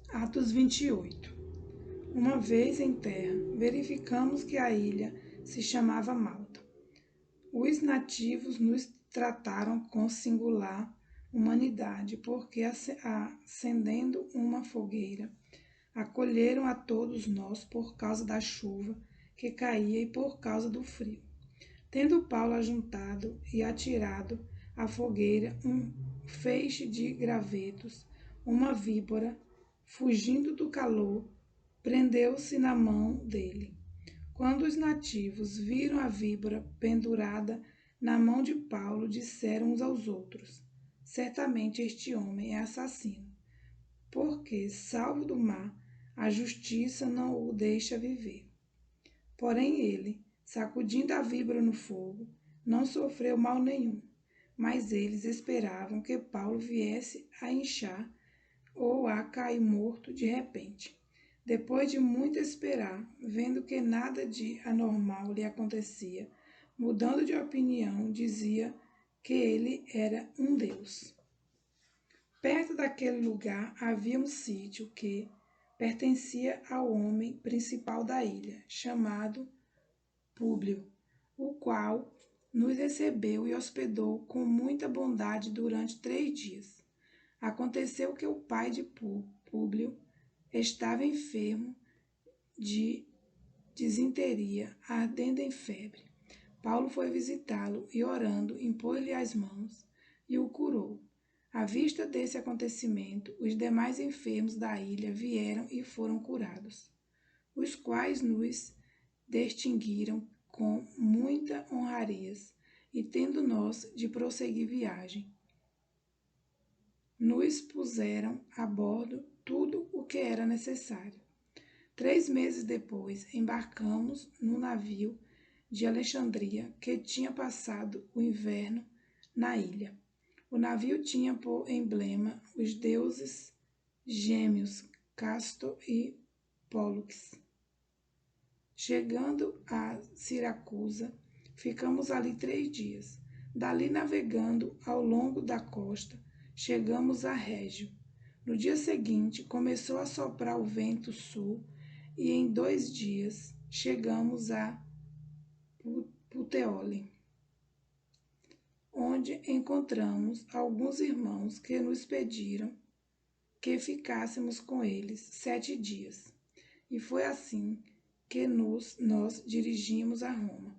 Atos 28. Uma vez em terra, verificamos que a ilha se chamava Malta. Os nativos nos trataram com singular humanidade, porque, acendendo uma fogueira, acolheram a todos nós por causa da chuva que caía e por causa do frio. Tendo Paulo ajuntado e atirado à fogueira um feixe de gravetos, uma víbora, fugindo do calor, prendeu-se na mão dele. Quando os nativos viram a víbora pendurada na mão de Paulo, disseram uns aos outros: certamente este homem é assassino, porque, salvo do mar, a justiça não o deixa viver. Porém ele, sacudindo a víbora no fogo, não sofreu mal nenhum, mas eles esperavam que Paulo viesse a inchar ou a cair morto de repente. Depois de muito esperar, vendo que nada de anormal lhe acontecia, mudando de opinião, dizia que ele era um deus. Perto daquele lugar havia um sítio que pertencia ao homem principal da ilha, chamado Públio, o qual nos recebeu e hospedou com muita bondade durante 3 dias. Aconteceu que o pai de Públio estava enfermo de disenteria, ardendo em febre. Paulo foi visitá-lo e, orando, impôs-lhe as mãos e o curou. À vista desse acontecimento, os demais enfermos da ilha vieram e foram curados, os quais nos distinguiram com muita honrarias, e tendo nós de prosseguir viagem, nos puseram a bordo tudo o que era necessário. 3 meses depois, embarcamos no navio de Alexandria, que tinha passado o inverno na ilha. O navio tinha por emblema os deuses gêmeos Castor e Pólux. Chegando a Siracusa, ficamos ali 3 dias. Dali, navegando ao longo da costa, chegamos a Régio. No dia seguinte, começou a soprar o vento sul e em 2 dias chegamos a Puteoli, onde encontramos alguns irmãos que nos pediram que ficássemos com eles 7 dias. E foi assim que nós dirigimos a Roma.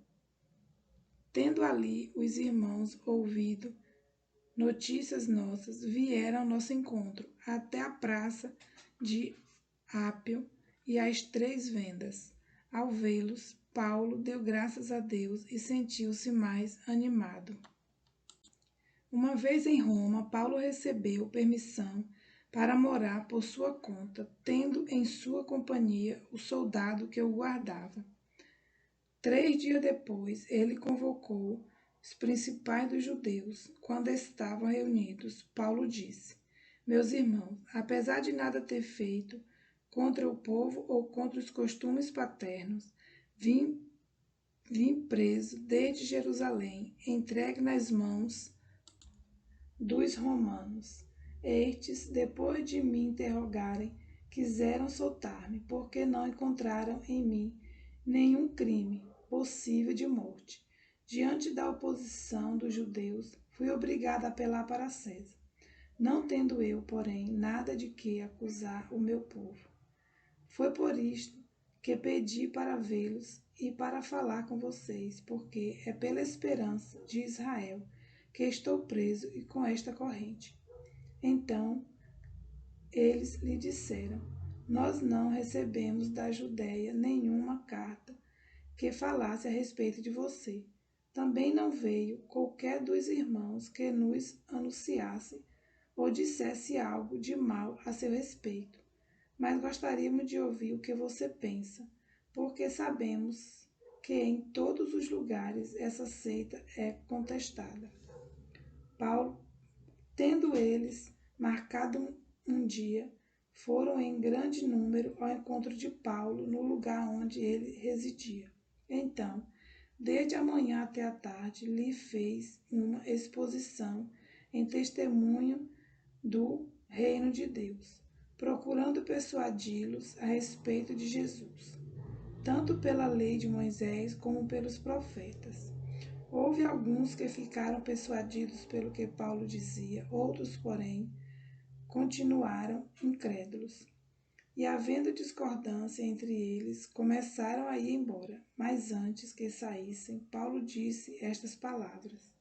Tendo ali os irmãos ouvido notícias nossas, vieram ao nosso encontro até a praça de Ápio e às 3 vendas. Ao vê-los, Paulo deu graças a Deus e sentiu-se mais animado. Uma vez em Roma, Paulo recebeu permissão para morar por sua conta, tendo em sua companhia o soldado que o guardava. 3 dias depois, ele convocou os principais dos judeus. Quando estavam reunidos, Paulo disse: meus irmãos, apesar de nada ter feito contra o povo ou contra os costumes paternos, vim preso desde Jerusalém, entregue nas mãos dos romanos. Estes, depois de me interrogarem, quiseram soltar-me, porque não encontraram em mim nenhum crime possível de morte. Diante da oposição dos judeus, fui obrigado a apelar para César, não tendo eu, porém, nada de que acusar o meu povo. Foi por isto que pedi para vê-los e para falar com vocês, porque é pela esperança de Israel que estou preso e com esta corrente. Então eles lhe disseram: nós não recebemos da Judéia nenhuma carta que falasse a respeito de você. Também não veio qualquer dos irmãos que nos anunciasse ou dissesse algo de mal a seu respeito. Mas gostaríamos de ouvir o que você pensa, porque sabemos que em todos os lugares essa seita é contestada. Paulo, tendo eles marcado um dia, foram em grande número ao encontro de Paulo no lugar onde ele residia. Então, desde a manhã até a tarde, lhe fez uma exposição em testemunho do reino de Deus. procurando persuadi-los a respeito de Jesus, tanto pela lei de Moisés como pelos profetas. Houve alguns que ficaram persuadidos pelo que Paulo dizia, outros, porém, continuaram incrédulos. E, havendo discordância entre eles, começaram a ir embora. Mas antes que saíssem, Paulo disse estas palavras: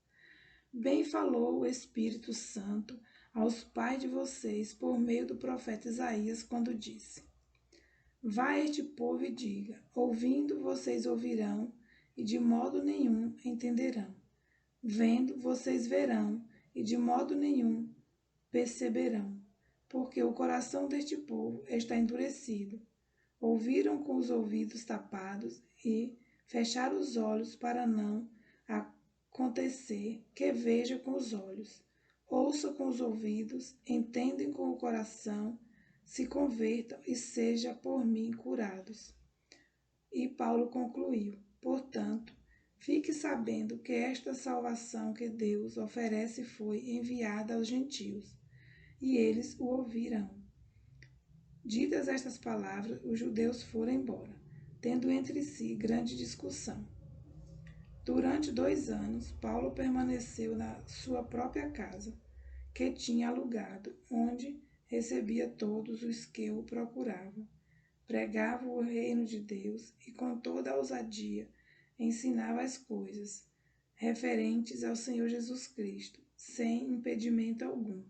Bem falou o Espírito Santo aos pais de vocês por meio do profeta Isaías, quando disse: Vá a este povo e diga: ouvindo vocês ouvirão, e de modo nenhum entenderão. Vendo vocês verão, e de modo nenhum perceberão. Porque o coração deste povo está endurecido. Ouviram com os ouvidos tapados e fecharam os olhos para não acontecer que veja com os olhos, ouça com os ouvidos, entendem com o coração, se convertam e sejam por mim curados. E Paulo concluiu: portanto, fique sabendo que esta salvação que Deus oferece foi enviada aos gentios, e eles o ouvirão. Ditas estas palavras, os judeus foram embora, tendo entre si grande discussão. Durante 2 anos, Paulo permaneceu na sua própria casa, que tinha alugado, onde recebia todos os que o procuravam. Pregava o reino de Deus e com toda a ousadia ensinava as coisas referentes ao Senhor Jesus Cristo, sem impedimento algum.